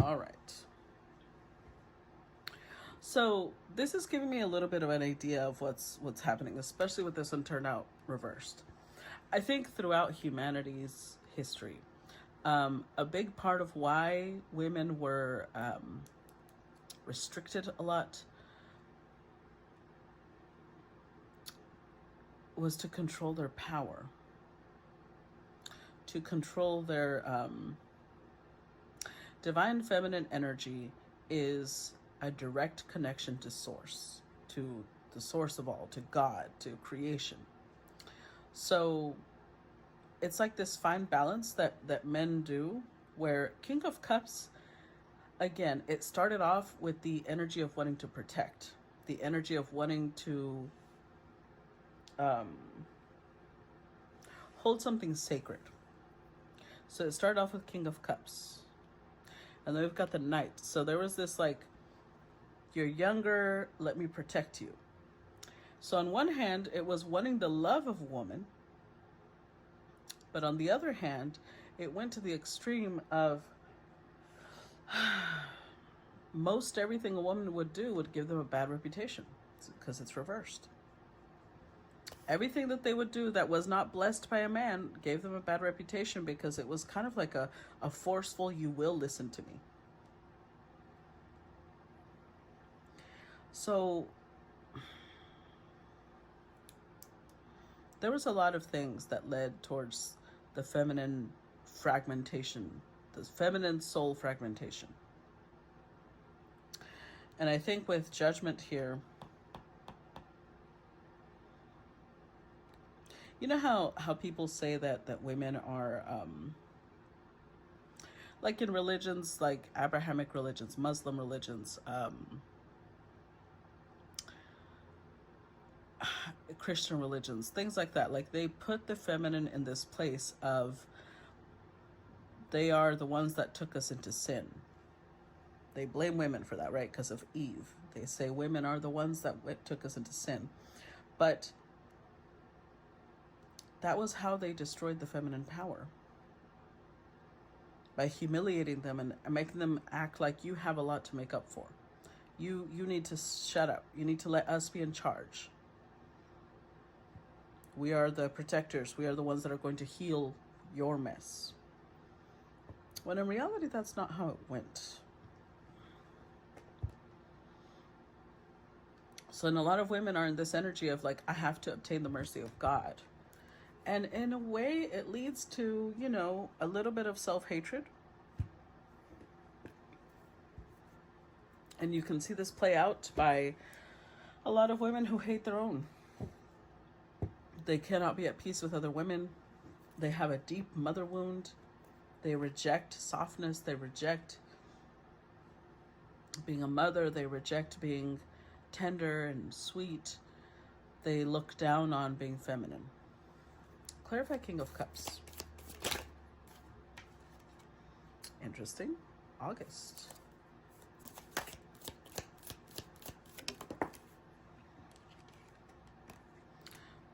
All right. So this is giving me a little bit of an idea of what's happening, especially with this one turned out reversed. I think throughout humanity's history, a big part of why women were restricted a lot was to control their power, to control their divine feminine energy is a direct connection to source, to the source of all, to God, to creation. So it's like this fine balance that men do, where King of Cups, again, it started off with the energy of wanting to protect, the energy of wanting to hold something sacred. So it started off with King of Cups. And then we've got the Knight. So there was this like, you're younger, let me protect you. So on one hand, it was wanting the love of a woman. But on the other hand, it went to the extreme of most everything a woman would do would give them a bad reputation because it's reversed. Everything that they would do that was not blessed by a man gave them a bad reputation because it was kind of like a forceful, you will listen to me. So there was a lot of things that led towards the feminine fragmentation, the feminine soul fragmentation. And I think with Judgment here, you know how people say that women are, like in religions, like Abrahamic religions, Muslim religions, Christian religions, things like that. Like they put the feminine in this place of they are the ones that took us into sin. They blame women for that, right? Because of Eve. They say women are the ones that took us into sin. But that was how they destroyed the feminine power. By humiliating them and making them act like you have a lot to make up for. You need to shut up. You need to let us be in charge. We are the protectors. We are the ones that are going to heal your mess. When in reality, that's not how it went. So, and a lot of women are in this energy of like, I have to obtain the mercy of God. And in a way, it leads to, you know, a little bit of self-hatred. And you can see this play out by a lot of women who hate their own. They cannot be at peace with other women. They have a deep mother wound. They reject softness. They reject being a mother. They reject being tender and sweet. They look down on being feminine. Clarify King of Cups. Interesting. August.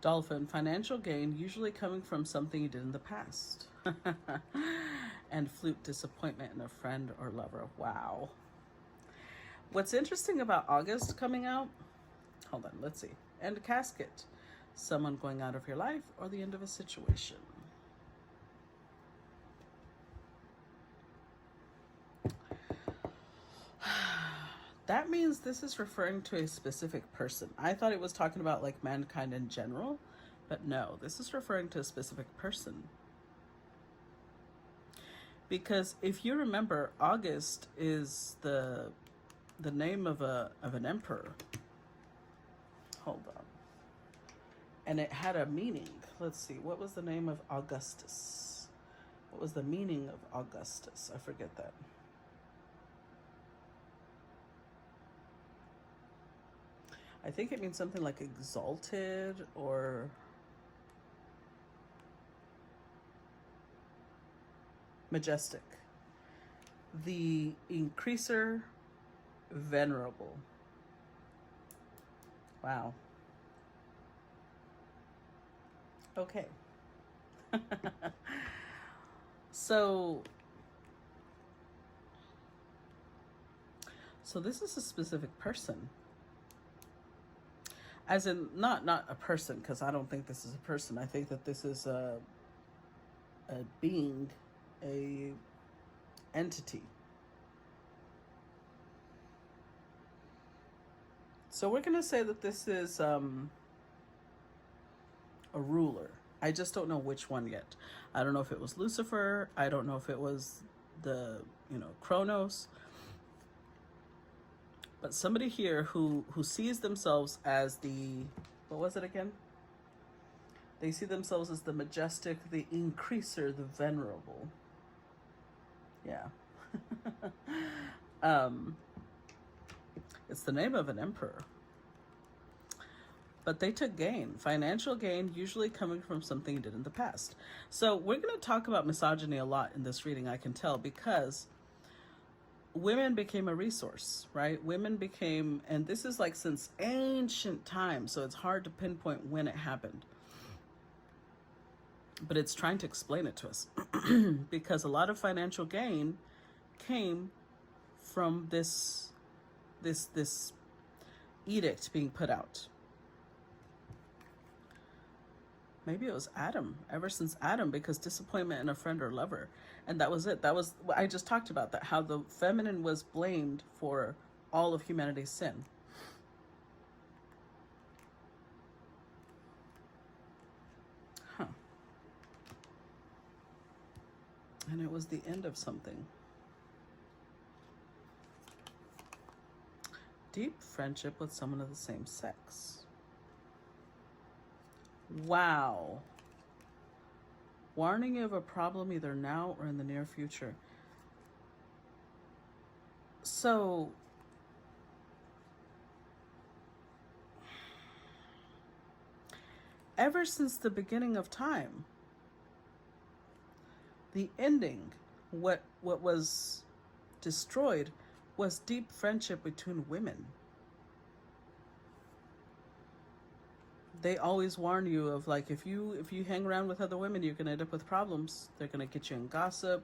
Dolphin, financial gain usually coming from something you did in the past. And Flute, disappointment in a friend or lover. Wow. What's interesting about August coming out, hold on, let's see. End casket. Someone going out of your life or the end of a situation. That means this is referring to a specific person. I thought it was talking about like mankind in general, but no, this is referring to a specific person. Because if you remember, August is the name of an emperor. Hold on. And it had a meaning. Let's see, what was the name of Augustus? What was the meaning of Augustus? I forget that. I think it means something like exalted or majestic. The increaser, venerable. Wow. Okay. So So this is a specific person. As in, not a person, because I don't think this is a person. I think that this is a being, a entity. So we're going to say that this is a ruler. I just don't know which one yet. I don't know if it was Lucifer. I don't know if it was the, Kronos. But somebody here who sees themselves as the, what was it again? They see themselves as the majestic, the increaser, the venerable. Yeah. It's the name of an emperor. But they took gain, financial gain, usually coming from something you did in the past. So we're going to talk about misogyny a lot in this reading, I can tell, because women became a resource, right? Women became, and this is like since ancient times, so it's hard to pinpoint when it happened. But it's trying to explain it to us because a lot of financial gain came from this edict being put out. Maybe it was Adam, ever since Adam, because disappointment in a friend or lover. And that was it. That was, I just talked about that, how the feminine was blamed for all of humanity's sin. Huh. And it was the end of something. Deep friendship with someone of the same sex. Wow. Warning you of a problem either now or in the near future. So, ever since the beginning of time, the ending, what was destroyed, was deep friendship between women. They always warn you of, like, if you hang around with other women, you're going to end up with problems. They're going to get you in gossip.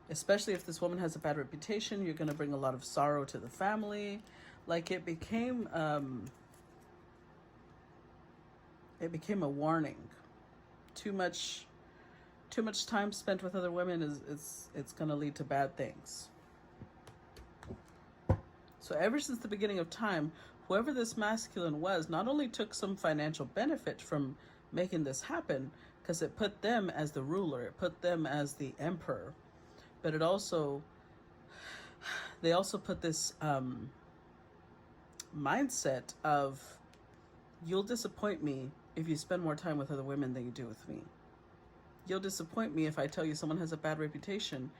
Especially if this woman has a bad reputation, you're going to bring a lot of sorrow to the family. Like, it became a warning. Too much time spent with other women it's going to lead to bad things. So ever since the beginning of time, whoever this masculine was not only took some financial benefit from making this happen, because it put them as the ruler, it put them as the emperor, but they also put this mindset of, you'll disappoint me if you spend more time with other women than you do with me. You'll disappoint me if I tell you someone has a bad reputation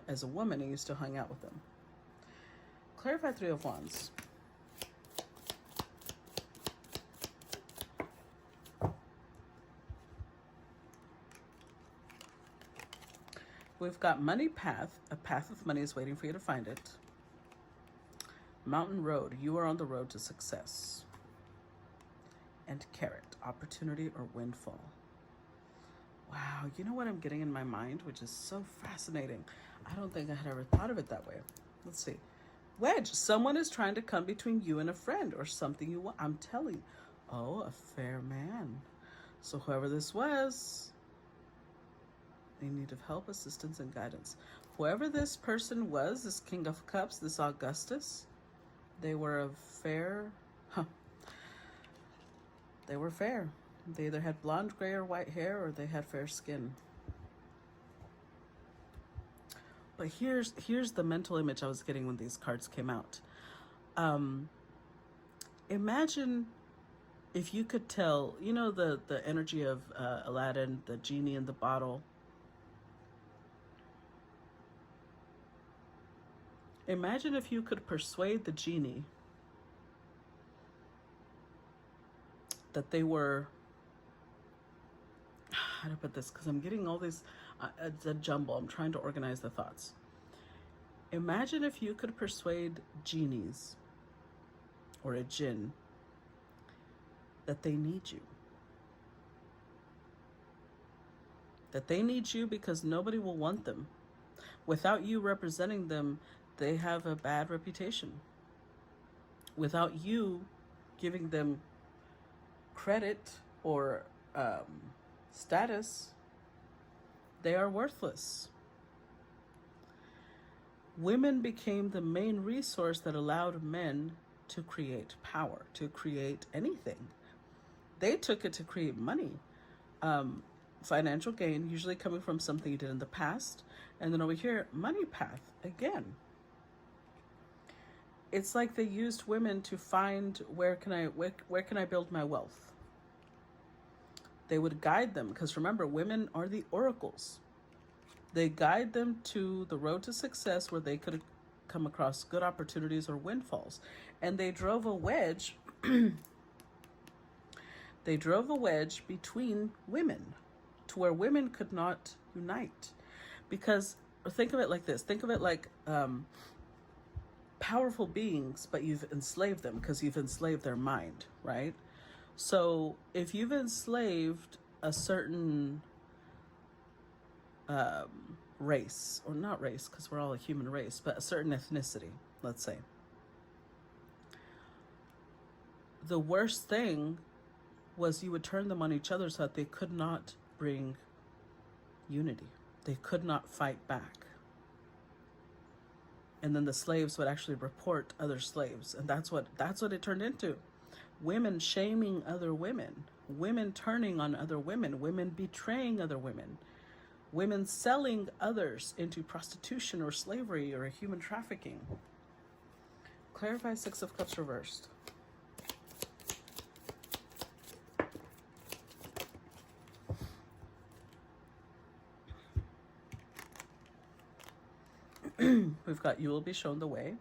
as a woman and you still hang out with them. Clarify Three of Wands. We've got money path. A path of money is waiting for you to find it. Mountain road. You are on the road to success. And carrot. Opportunity or windfall. Wow. You know what I'm getting in my mind, which is so fascinating. I don't think I had ever thought of it that way. Let's see. Wedge. Someone is trying to come between you and a friend or something you want. I'm telling you. Oh, a fair man. So whoever this was, in need of help, assistance, and guidance. Whoever this person was, this King of Cups, this Augustus, they were of fair, they were fair. They either had blonde, gray, or white hair, or they had fair skin. But here's the mental image I was getting when these cards came out. Imagine if you could tell, the energy of Aladdin, the genie in the bottle. Imagine if you could persuade the genie that they were, how to put this, because I'm getting all this, it's a jumble. I'm trying to organize the thoughts. Imagine if you could persuade genies or a jinn that they need you. That they need you because nobody will want them. Without you representing them, they have a bad reputation. Without you giving them credit or status, they are worthless. Women became the main resource that allowed men to create power, to create anything. They took it to create money, financial gain, usually coming from something you did in the past. And then over here, money path again. It's like they used women to find where can I build my wealth. They would guide them, because remember, women are the oracles. They guide them to the road to success where they could come across good opportunities or windfalls. And they drove a wedge they drove a wedge between women to where women could not unite. Because think of it like this. Think of it like powerful beings, but you've enslaved them because you've enslaved their mind, right? So if you've enslaved a certain race, or not race, because we're all a human race, but a certain ethnicity, let's say, the worst thing was you would turn them on each other so that they could not bring unity. They could not fight back. And then the slaves would actually report other slaves. And that's what it turned into. Women shaming other women. Women turning on other women. Women betraying other women. Women selling others into prostitution or slavery or human trafficking. Clarify Six of Cups reversed. We've got you will be shown the way.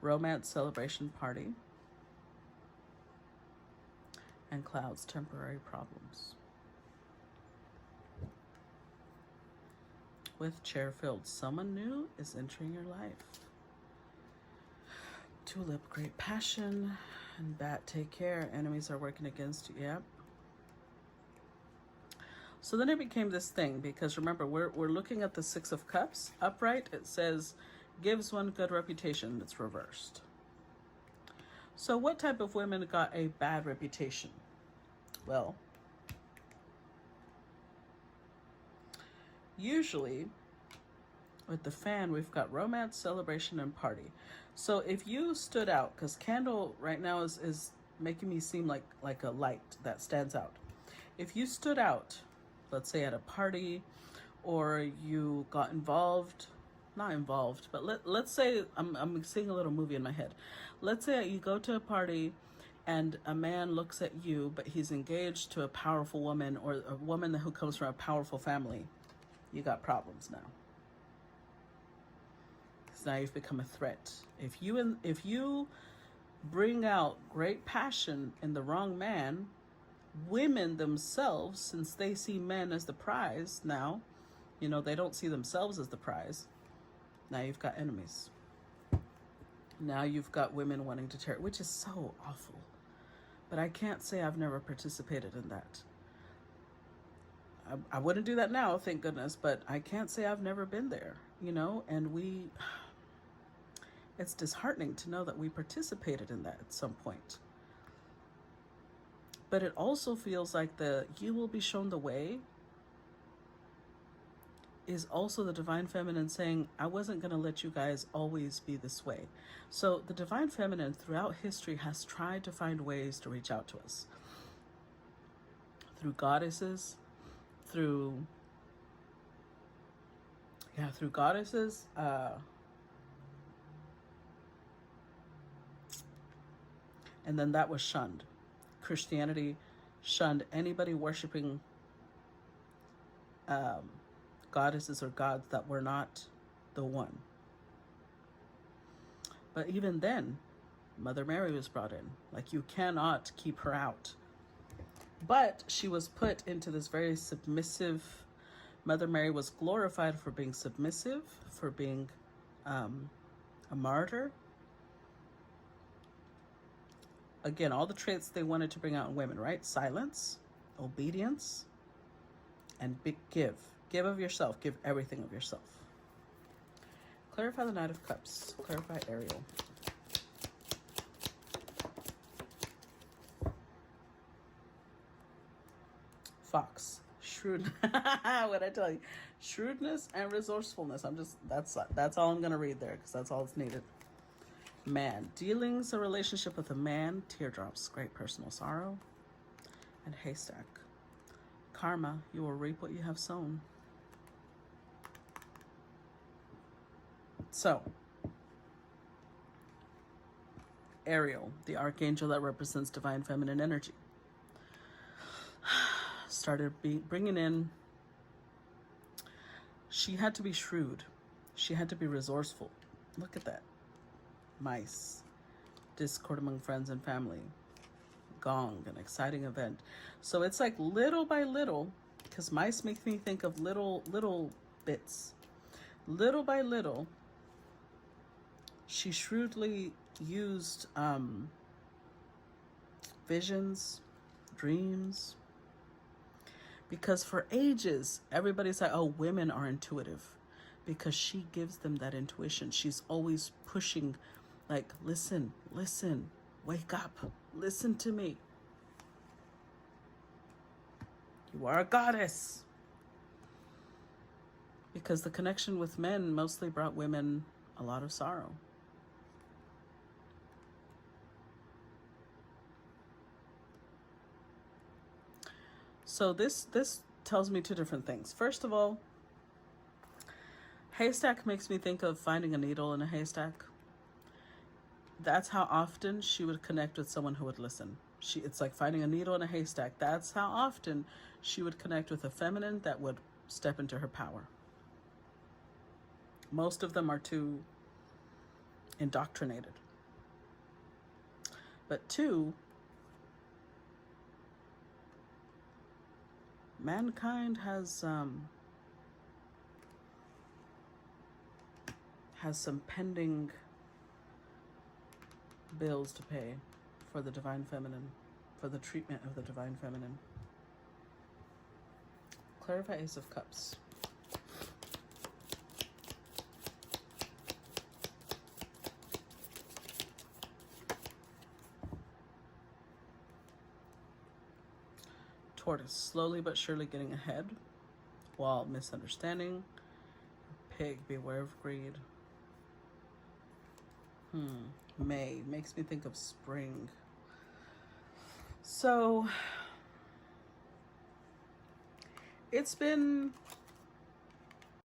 Romance, celebration, party. And clouds, temporary problems. With chair filled, someone new is entering your life. Tulip, great passion. And bat, take care. Enemies are working against you. Yep. So then it became this thing, because remember, we're looking at the Six of Cups. Upright, it says, gives one good reputation. It's reversed. So what type of women got a bad reputation? Well, usually with the fan, we've got romance, celebration, and party. So if you stood out, because candle right now is making me seem like a light that stands out. If you stood out, let's say at a party, or you got involved, not involved, but let's say, I'm seeing a little movie in my head. Let's say you go to a party and a man looks at you, but he's engaged to a powerful woman, or a woman who comes from a powerful family. You got problems now. Because now you've become a threat. If you bring out great passion in the wrong man, women themselves, since they see men as the prize now, they don't see themselves as the prize. Now you've got enemies. Now you've got women wanting to tear, which is so awful. But I can't say I've never participated in that. I wouldn't do that now, thank goodness, but I can't say I've never been there, and it's disheartening to know that we participated in that at some point. But it also feels like the you will be shown the way is also the divine feminine saying, I wasn't going to let you guys always be this way. So the divine feminine throughout history has tried to find ways to reach out to us. Through goddesses, through goddesses, and then that was shunned. Christianity shunned anybody worshiping goddesses or gods that were not the one. But even then, Mother Mary was brought in. Like, you cannot keep her out. But she was put into this very submissive. Mother Mary was glorified for being submissive, for being a martyr. Again, all the traits they wanted to bring out in women, right? Silence, obedience, and big give. Give of yourself. Give everything of yourself. Clarify the Knight of Cups. Clarify Ariel. Fox. Shrewd. What I tell you? Shrewdness and resourcefulness. That's all I'm going to read there because that's all it's needed. Man. Dealings, a relationship with a man. Teardrops. Great personal sorrow. And Haystack. Karma. You will reap what you have sown. So, Ariel, the archangel that represents divine feminine energy, started bringing in, she had to be shrewd. She had to be resourceful. Look at that. Mice. Discord among friends and family. Gong, an exciting event. So it's like little by little, because mice make me think of little bits. Little by little, she shrewdly used visions, dreams, because for ages, everybody's like, oh, women are intuitive, because she gives them that intuition. She's always pushing, like, listen, wake up, listen to me. You are a goddess. Because the connection with men mostly brought women a lot of sorrow. So this tells me two different things. First of all, haystack makes me think of finding a needle in a haystack. That's how often she would connect with someone who would listen. It's like finding a needle in a haystack. That's how often she would connect with a feminine that would step into her power. Most of them are too indoctrinated. But two, mankind has some pending bills to pay for the divine feminine, for the treatment of the divine feminine. Clarify Ace of Cups. Tortoise, slowly but surely getting ahead, while misunderstanding. Pig, beware of greed. May, makes me think of spring. So, it's been